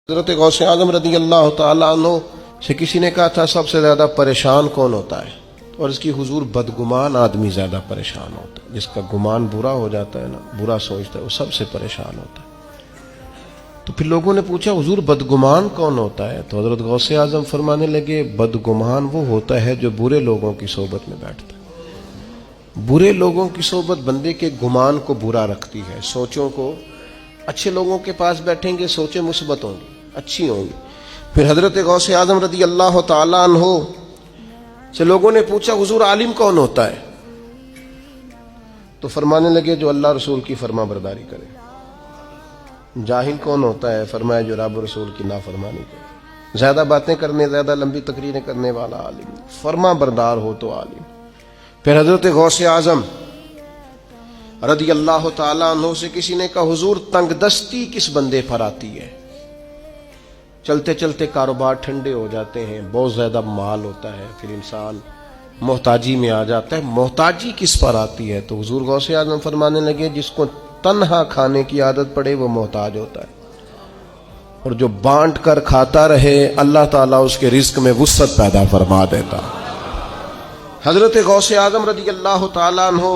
حضرت غوث اعظم رضی اللہ تعالیٰ عنہ سے کسی نے کہا تھا سب سے زیادہ پریشان کون ہوتا ہے؟ اور اس کی حضور بدگمان آدمی زیادہ پریشان ہوتا ہے، جس کا گمان برا ہو جاتا ہے نا، برا سوچتا ہے، وہ سب سے پریشان ہوتا ہے۔ تو پھر لوگوں نے پوچھا حضور بدگمان کون ہوتا ہے؟ تو حضرت غوث اعظم فرمانے لگے بدگمان وہ ہوتا ہے جو برے لوگوں کی صحبت میں بیٹھتا ہے۔ برے لوگوں کی صحبت بندے کے گمان کو برا رکھتی ہے، سوچوں کو۔ اچھے لوگوں کے پاس بیٹھیں گے سوچیں مثبت ہوں گی، اچھی ہوں گی۔ پھر حضرت غوث اعظم رضی اللہ تعالیٰ عنہ سے لوگوں نے پوچھا حضور عالم کون ہوتا ہے؟ تو فرمانے لگے جو اللہ رسول کی فرما برداری کرے۔ جاہل کون ہوتا ہے؟ فرمایا جو رب رسول کی نافرمانی کرے۔ زیادہ باتیں کرنے، زیادہ لمبی تقریریں کرنے والا عالم، فرما بردار ہو تو عالم۔ پھر حضرت غوث اعظم رضی اللہ تعالیٰ عنہ سے کسی نے کہا حضور تنگ دستی کس بندے پر آتی ہے؟ چلتے چلتے کاروبار ٹھنڈے ہو جاتے ہیں، بہت زیادہ مال ہوتا ہے، پھر انسان محتاجی میں آ جاتا ہے، محتاجی کس پر آتی ہے؟ تو حضور غوث اعظم فرمانے لگے جس کو تنہا کھانے کی عادت پڑے وہ محتاج ہوتا ہے، اور جو بانٹ کر کھاتا رہے اللہ تعالیٰ اس کے رزق میں وسعت پیدا فرما دیتا۔ حضرت غوث اعظم رضی اللہ تعالیٰ عنہ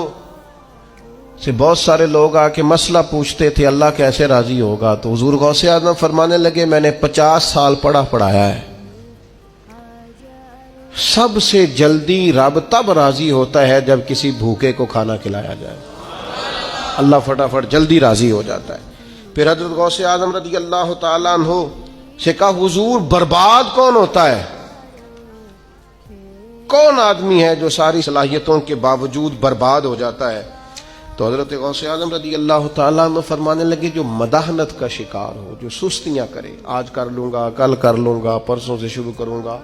سے بہت سارے لوگ آ کے مسئلہ پوچھتے تھے اللہ کیسے راضی ہوگا؟ تو حضور غوث اعظم فرمانے لگے میں نے 50 سال پڑھایا ہے، سب سے جلدی رب تب راضی ہوتا ہے جب کسی بھوکے کو کھانا کھلایا جائے، اللہ فٹافٹ جلدی راضی ہو جاتا ہے۔ پھر حضرت غوث اعظم رضی اللہ تعالیٰ عنہ سے کہا حضور برباد کون ہوتا ہے؟ کون آدمی ہے جو ساری صلاحیتوں کے باوجود برباد ہو جاتا ہے؟ تو حضرت غوث اعظم رضی اللہ تعالیٰ عنہ فرمانے لگے جو مداحنت کا شکار ہو، جو سستیاں کرے، آج کر لوں گا، کل کر لوں گا، پرسوں سے شروع کروں گا،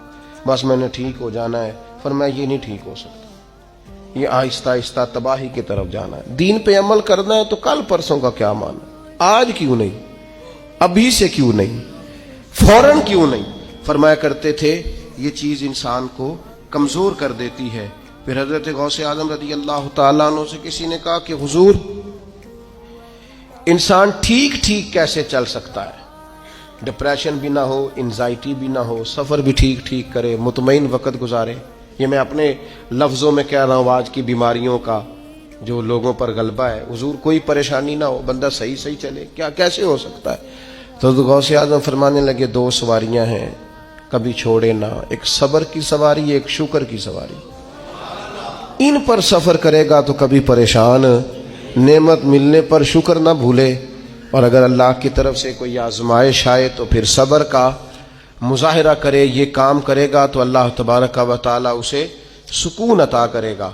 بس میں نے ٹھیک ہو جانا ہے۔ فرمایا یہ نہیں ٹھیک ہو سکتا، یہ آہستہ آہستہ تباہی کی طرف جانا ہے۔ دین پہ عمل کرنا ہے تو کل پرسوں کا کیا مانا، آج کیوں نہیں، ابھی سے کیوں نہیں، فوراً کیوں نہیں؟ فرمایا کرتے تھے یہ چیز انسان کو کمزور کر دیتی ہے۔ پھر حضرت غوث اعظم رضی اللہ تعالیٰ عنہ سے کسی نے کہا کہ حضور انسان ٹھیک ٹھیک کیسے چل سکتا ہے؟ ڈپریشن بھی نہ ہو، انزائٹی بھی نہ ہو، سفر بھی ٹھیک ٹھیک کرے، مطمئن وقت گزارے۔ یہ میں اپنے لفظوں میں کہہ رہا ہوں آج کی بیماریوں کا جو لوگوں پر غلبہ ہے۔ حضور کوئی پریشانی نہ ہو، بندہ صحیح صحیح چلے، کیا کیسے ہو سکتا ہے؟ تو غوث اعظم فرمانے لگے دو سواریاں ہیں کبھی چھوڑے نہ، ایک صبر کی سواری، ایک شکر کی سواری۔ ان پر سفر کرے گا تو کبھی پریشان، نعمت ملنے پر شکر نہ بھولے، اور اگر اللہ کی طرف سے کوئی آزمائش آئے تو پھر صبر کا مظاہرہ کرے، یہ کام کرے گا تو اللہ تبارک و تعالیٰ اسے سکون عطا کرے گا۔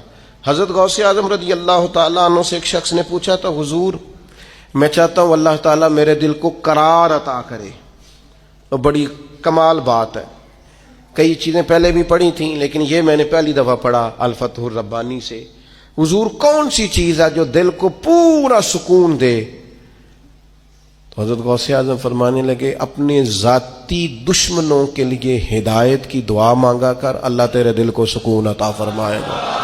حضرت غوث اعظم رضی اللہ تعالیٰ عنہ سے ایک شخص نے پوچھا تھا حضور میں چاہتا ہوں اللہ تعالیٰ میرے دل کو قرار عطا کرے۔ تو بڑی کمال بات ہے، کئی چیزیں پہلے بھی پڑھی تھیں لیکن یہ میں نے پہلی دفعہ پڑھا الفتح الربانی سے۔ حضور کون سی چیز ہے جو دل کو پورا سکون دے؟ تو حضرت غوث اعظم فرمانے لگے اپنے ذاتی دشمنوں کے لیے ہدایت کی دعا مانگا کر، اللہ تیرے دل کو سکون عطا فرمائے گا۔